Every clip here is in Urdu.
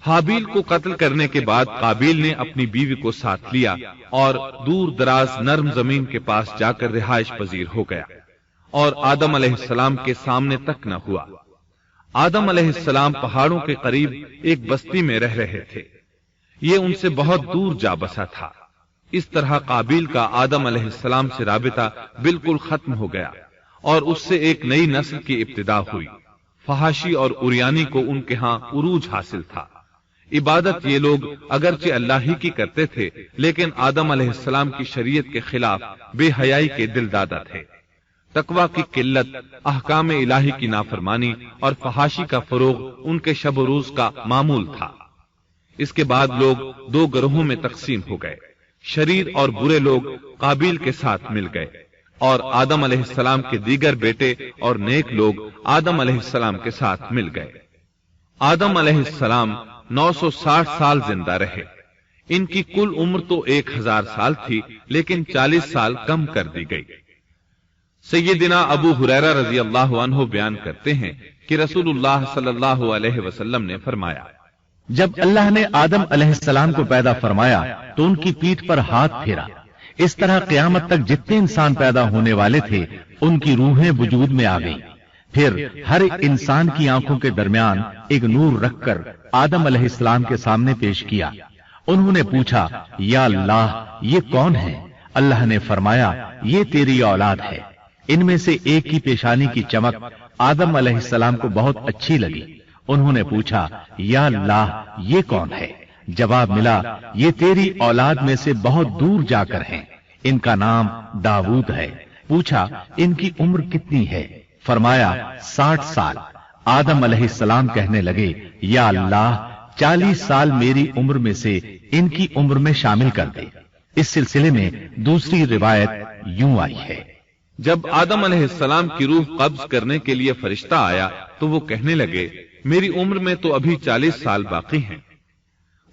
حابیل کو قتل کرنے کے بعد قابیل نے اپنی بیوی کو ساتھ لیا اور دور دراز نرم زمین کے پاس جا کر رہائش پذیر ہو گیا اور آدم علیہ السلام کے سامنے تک نہ ہوا۔ آدم علیہ السلام پہاڑوں کے قریب ایک بستی میں رہ رہے تھے، یہ ان سے بہت دور جا بسا تھا۔ اس طرح قابیل کا آدم علیہ السلام سے رابطہ بالکل ختم ہو گیا اور اس سے ایک نئی نسل کی ابتدا ہوئی۔ فحاشی اور اریانی کو ان کے ہاں عروج حاصل تھا۔ عبادت یہ لوگ اگرچہ اللہ ہی کی کرتے تھے، لیکن آدم علیہ السلام کی شریعت کے خلاف بے حیائی کے دل دادا تھے۔ تقوی کی قلت، احکام الہی کی نافرمانی اور فحاشی کا فروغ ان کے شب و روز کا معمول تھا۔ اس کے بعد لوگ دو گروہوں میں تقسیم ہو گئے۔ شریر اور برے لوگ قابیل کے ساتھ مل گئے اور آدم علیہ السلام کے دیگر بیٹے اور نیک لوگ آدم علیہ السلام کے ساتھ مل گئے۔ آدم علیہ السلام 960 سال زندہ رہے۔ ان کی کل عمر تو 1000 سال تھی، لیکن 40 سال کم کر دی گئی۔ سیدنا ابو ہریرہ رضی اللہ عنہ بیان کرتے ہیں کہ رسول اللہ صلی اللہ علیہ وسلم نے فرمایا، جب اللہ نے آدم علیہ السلام کو پیدا فرمایا تو ان کی پیٹھ پر ہاتھ پھیرا۔ اس طرح قیامت تک جتنے انسان پیدا ہونے والے تھے ان کی روحیں وجود میں آ گئیں۔ پھر ہر انسان کی آنکھوں کے درمیان ایک نور رکھ کر آدم علیہ السلام کے سامنے پیش کیا۔ انہوں نے پوچھا، یا اللہ یہ کون ہے؟ اللہ نے فرمایا، یہ تیری اولاد ہے۔ ان میں سے ایک کی پیشانی کی چمک آدم علیہ السلام کو بہت اچھی لگی۔ انہوں نے پوچھا، یا اللہ یہ کون ہے؟ جواب ملا، یہ تیری اولاد میں سے بہت دور جا کر ہیں، ان کا نام داؤد ہے۔ پوچھا، ان کی عمر کتنی ہے؟ فرمایا 60 سال۔ آدم علیہ السلام کہنے لگے، یا اللہ 40 سال میری عمر میں سے ان کی عمر میں شامل کر دے۔ اس سلسلے میں دوسری روایت یوں آئی ہے، جب آدم علیہ السلام کی روح قبض کرنے کے لیے فرشتہ آیا تو وہ کہنے لگے، میری عمر میں تو ابھی 40 سال باقی ہیں۔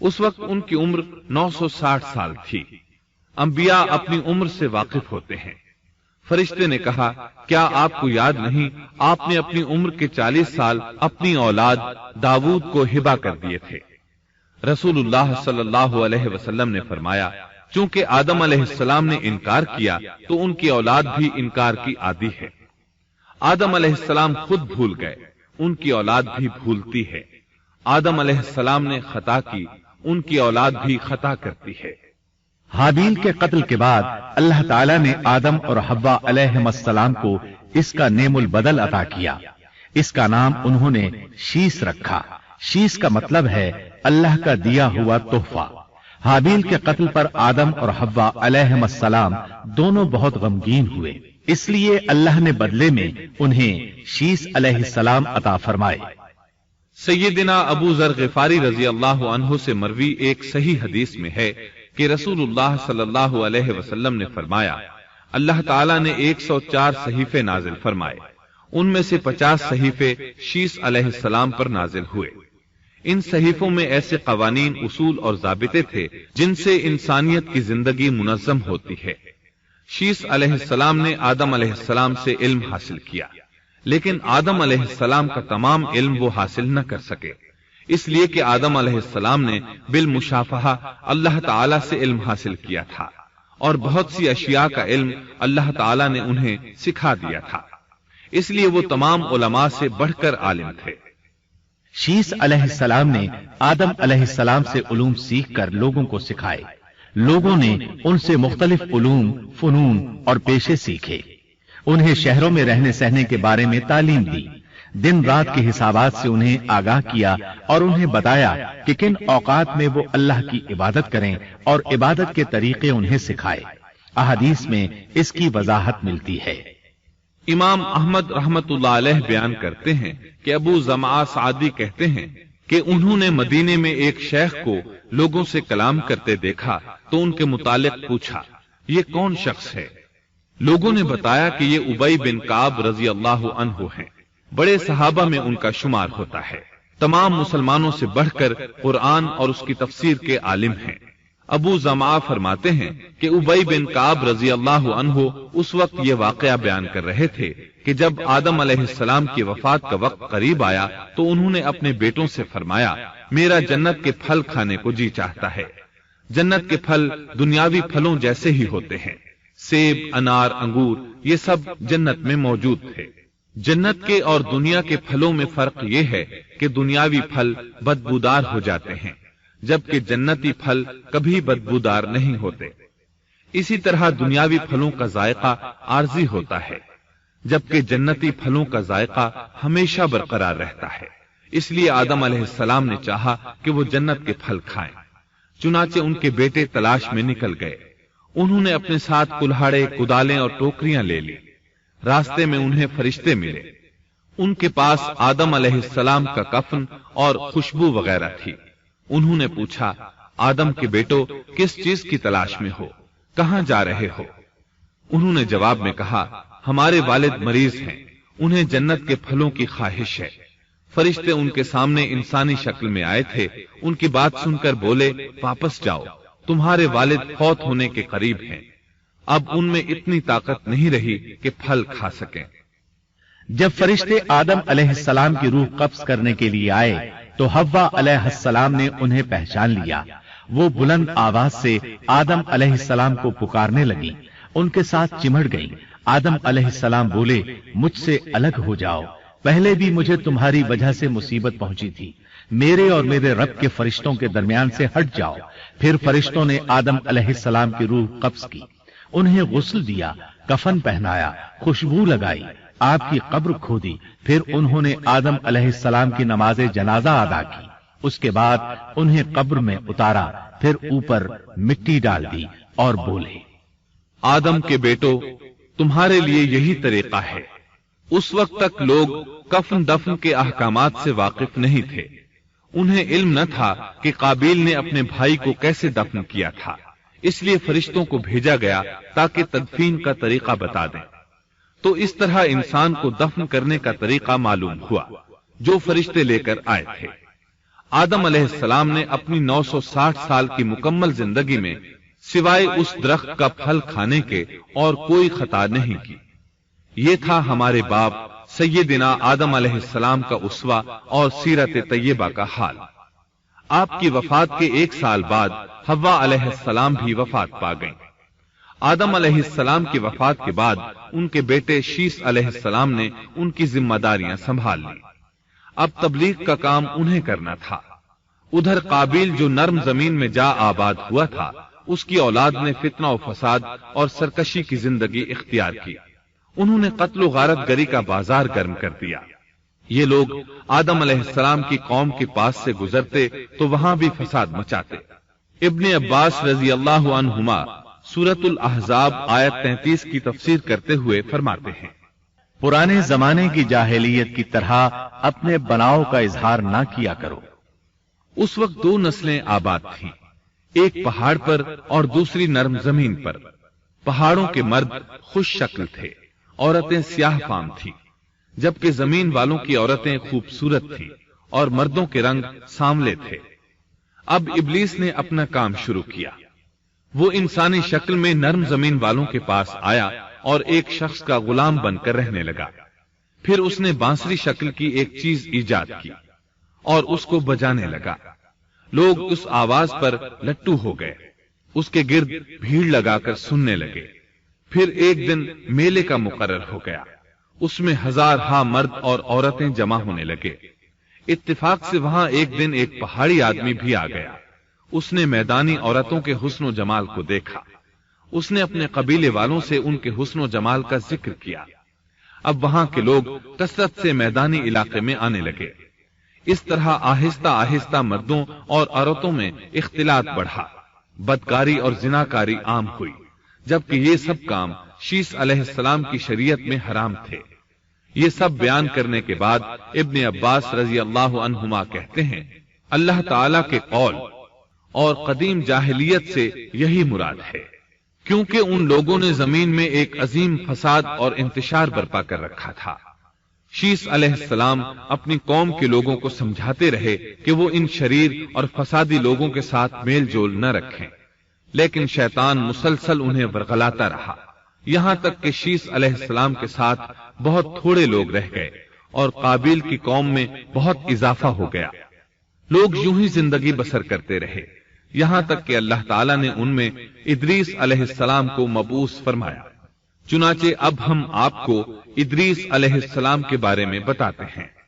اس وقت ان کی عمر 960 سال تھی۔ انبیاء اپنی عمر سے واقف ہوتے ہیں۔ فرشتے نے کہا، کیا آپ کو یاد نہیں آپ نے اپنی عمر کے 40 سال اپنی اولاد داؤد کو ہبہ کر دیے تھے؟ رسول اللہ صلی اللہ علیہ وسلم نے فرمایا، چونکہ آدم علیہ السلام نے انکار کیا تو ان کی اولاد بھی انکار کی عادی ہے۔ آدم علیہ السلام خود بھول گئے، ان کی اولاد بھی بھولتی ہے۔ آدم علیہ السلام نے خطا کی، ان کی اولاد بھی خطا کرتی ہے۔ حابیل کے قتل کے بعد اللہ تعالیٰ نے آدم اور حوا علیہم السلام کو اس کا نعم البدل عطا کیا۔ اس کا نام انہوں نے شیس رکھا۔ شیس کا مطلب ہے اللہ کا دیا ہوا تحفہ۔ حابیل کے قتل پر آدم اور حوا علیہم السلام دونوں بہت غمگین ہوئے، اس لیے اللہ نے بدلے میں انہیں شیس علیہ السلام عطا فرمائے۔ سیدنا ابو ذر غفاری رضی اللہ عنہ سے مروی ایک صحیح حدیث میں ہے کہ رسول اللہ صلی اللہ علیہ وسلم نے فرمایا، اللہ تعالیٰ نے 104 صحیفے نازل فرمائے، ان میں سے 50 صحیفے شیس علیہ السلام پر نازل ہوئے۔ ان صحیفوں میں ایسے قوانین، اصول اور ضابطے تھے جن سے انسانیت کی زندگی منظم ہوتی ہے۔ شیس علیہ السلام نے آدم علیہ السلام سے علم حاصل کیا، لیکن آدم علیہ السلام کا تمام علم وہ حاصل نہ کر سکے، اس لیے کہ آدم علیہ السلام نے بالمشافہہ اللہ تعالی سے علم حاصل کیا تھا اور بہت سی اشیاء کا علم اللہ تعالی نے انہیں سکھا دیا تھا، اس لیے وہ تمام علماء سے بڑھ کر عالم تھے۔ شیس علیہ السلام نے آدم علیہ السلام سے علوم سیکھ کر لوگوں کو سکھائے۔ لوگوں نے ان سے مختلف علوم، فنون اور پیشے سیکھے۔ انہیں شہروں میں رہنے سہنے کے بارے میں تعلیم دی، دن رات کے حسابات سے انہیں آگاہ کیا اور انہیں بتایا کہ کن اوقات میں وہ اللہ کی عبادت کریں اور عبادت کے طریقے انہیں سکھائے۔ احادیث میں اس کی وضاحت ملتی ہے۔ امام احمد رحمت اللہ علیہ بیان کرتے ہیں کہ ابو زمعہ سعدی کہتے ہیں کہ انہوں نے مدینے میں ایک شیخ کو لوگوں سے کلام کرتے دیکھا تو ان کے متعلق پوچھا، یہ کون شخص ہے؟ لوگوں نے بتایا کہ یہ ابی بن کعب رضی اللہ عنہ ہیں، بڑے صحابہ میں ان کا شمار ہوتا ہے، تمام مسلمانوں سے بڑھ کر قرآن اور اس کی تفسیر کے عالم ہیں۔ ابو زمعہ فرماتے ہیں کہ ابی بن کعب رضی اللہ عنہ اس وقت یہ واقعہ بیان کر رہے تھے کہ جب آدم علیہ السلام کی وفات کا وقت قریب آیا تو انہوں نے اپنے بیٹوں سے فرمایا، میرا جنت کے پھل کھانے کو جی چاہتا ہے۔ جنت کے پھل دنیاوی پھلوں جیسے ہی ہوتے ہیں، سیب، انار، انگور، یہ سب جنت میں موجود تھے۔ جنت کے اور دنیا کے پھلوں میں فرق یہ ہے کہ دنیاوی پھل بدبودار ہو جاتے ہیں، جبکہ جنتی پھل کبھی بدبودار نہیں ہوتے۔ اسی طرح دنیاوی پھلوں کا ذائقہ عارضی ہوتا ہے، جبکہ جنتی پھلوں کا ذائقہ ہمیشہ برقرار رہتا ہے۔ اس لیے آدم علیہ السلام نے چاہا کہ وہ جنت کے پھل کھائیں۔ چنانچہ ان کے بیٹے تلاش میں نکل گئے۔ انہوں نے اپنے ساتھ کلہاڑے، کدالیں اور ٹوکریاں لے لی۔ راستے میں انہیں فرشتے ملے۔ ان کے پاس آدم علیہ السلام کا کفن اور خوشبو وغیرہ تھی۔ انہوں نے پوچھا، آدم کے بیٹو، کس چیز کی تلاش میں ہو؟ کہاں جا رہے ہو؟ انہوں نے جواب میں کہا، ہمارے والد مریض ہیں، انہیں جنت کے پھلوں کی خواہش ہے۔ فرشتے ان کے سامنے انسانی شکل میں آئے تھے۔ ان کی بات سن کر بولے، واپس جاؤ، تمہارے والد فوت ہونے کے قریب ہیں۔ اب ان میں اتنی طاقت نہیں رہی کہ پھل کھا سکیں۔ جب فرشتے آدم علیہ السلام کی روح قبض کرنے کے لیے آئے تو حوا علیہ السلام نے انہیں پہچان لیا۔ وہ بلند آواز سے آدم علیہ السلام کو پکارنے لگی، ان کے ساتھ چمٹ گئی۔ آدم علیہ السلام بولے، مجھ سے الگ ہو جاؤ، پہلے بھی مجھے تمہاری وجہ سے مصیبت پہنچی تھی، میرے اور میرے رب کے فرشتوں کے درمیان سے ہٹ جاؤ۔ پھر فرشتوں نے آدم علیہ السلام کی روح قبض کی، انہیں غسل دیا، کفن پہنایا، خوشبو لگائی، آپ کی قبر کھودی۔ پھر انہوں نے آدم علیہ السلام کی نماز جنازہ ادا کی۔ اس کے بعد انہیں قبر میں اتارا، پھر اوپر مٹی ڈال دی اور بولے، آدم کے بیٹو، تمہارے لیے یہی طریقہ ہے۔ اس وقت تک لوگ کفن دفن کے احکامات سے واقف نہیں تھے۔ انہیں علم نہ تھا کہ قابیل نے اپنے بھائی کو کیسے دفن کیا تھا، اس لیے فرشتوں کو بھیجا گیا تاکہ تدفین کا طریقہ بتا دیں۔ تو اس طرح انسان کو دفن کرنے کا طریقہ معلوم ہوا جو فرشتے لے کر آئے تھے۔ آدم علیہ السلام نے اپنی 960 سال کی مکمل زندگی میں سوائے اس درخت کا پھل کھانے کے اور کوئی خطا نہیں کی۔ یہ تھا ہمارے باپ سیدنا آدم علیہ السلام کا اسوہ اور سیرت طیبہ کا حال۔ آپ کی وفات کے 1 سال بعد حوا علیہ السلام بھی وفات پا گئیں۔ آدم علیہ السلام کی وفات کے بعد ان کے بیٹے شیس علیہ السلام نے ان کی ذمہ داریاں سنبھال لی۔ اب تبلیغ کا کام انہیں کرنا تھا۔ ادھر قابیل جو نرم زمین میں جا آباد ہوا تھا، اس کی اولاد نے فتنہ و فساد اور سرکشی کی زندگی اختیار کی۔ انہوں نے قتل و غارت گری کا بازار گرم کر دیا۔ یہ لوگ آدم علیہ السلام کی قوم کے پاس سے گزرتے تو وہاں بھی فساد مچاتے۔ ابن عباس رضی اللہ عنہما سورۃ الاحزاب آیت 33 کی تفسیر کرتے ہوئے فرماتے ہیں، پرانے زمانے کی جاہلیت کی طرح اپنے بناؤ کا اظہار نہ کیا کرو۔ اس وقت 2 نسلیں آباد تھیں، ایک پہاڑ پر اور دوسری نرم زمین پر۔ پہاڑوں کے مرد خوش شکل تھے، عورتیں سیاہ فام تھیں، جبکہ زمین والوں کی عورتیں خوبصورت تھیں اور مردوں کے رنگ سانولے تھے۔ اب ابلیس نے اپنا کام شروع کیا۔ وہ انسانی شکل میں نرم زمین والوں کے پاس آیا اور ایک شخص کا غلام بن کر رہنے لگا۔ پھر اس نے بانسری شکل کی ایک چیز ایجاد کی اور اس کو بجانے لگا۔ لوگ اس آواز پر لٹو ہو گئے، اس کے گرد بھیڑ لگا کر سننے لگے۔ پھر ایک دن میلے کا مقرر ہو گیا، اس میں ہزارہا مرد اور عورتیں جمع ہونے لگے۔ اتفاق سے وہاں ایک دن ایک پہاڑی آدمی بھی آ گیا۔ اس نے میدانی عورتوں کے حسن و جمال کو دیکھا۔ اس نے اپنے قبیلے والوں سے ان کے حسن و جمال کا ذکر کیا۔ اب وہاں کے لوگ کثرت سے میدانی علاقے میں آنے لگے۔ اس طرح آہستہ آہستہ مردوں اور عورتوں میں اختلاط بڑھا، بدکاری اور زناکاری عام ہوئی، جبکہ یہ سب کام شیس علیہ السلام کی شریعت میں حرام تھے۔ یہ سب بیان کرنے کے بعد ابن عباس رضی اللہ عنہما کہتے ہیں، اللہ تعالی کے قول اور قدیم جاہلیت سے یہی مراد ہے، کیونکہ ان لوگوں نے زمین میں ایک عظیم فساد اور انتشار برپا کر رکھا تھا۔ شیس علیہ السلام اپنی قوم کے لوگوں کو سمجھاتے رہے کہ وہ ان شریر اور فسادی لوگوں کے ساتھ میل جول نہ رکھیں، لیکن شیطان مسلسل انہیں ورغلاتا رہا۔ یہاں تک کہ شیس علیہ السلام کے ساتھ بہت تھوڑے لوگ رہ گئے اور قابیل کی قوم میں بہت اضافہ ہو گیا۔ لوگ یوں ہی زندگی بسر کرتے رہے، یہاں تک کہ اللہ تعالیٰ نے ان میں ادریس علیہ السلام کو مبعوث فرمایا۔ چنانچہ اب ہم آپ کو ادریس علیہ السلام کے بارے میں بتاتے ہیں۔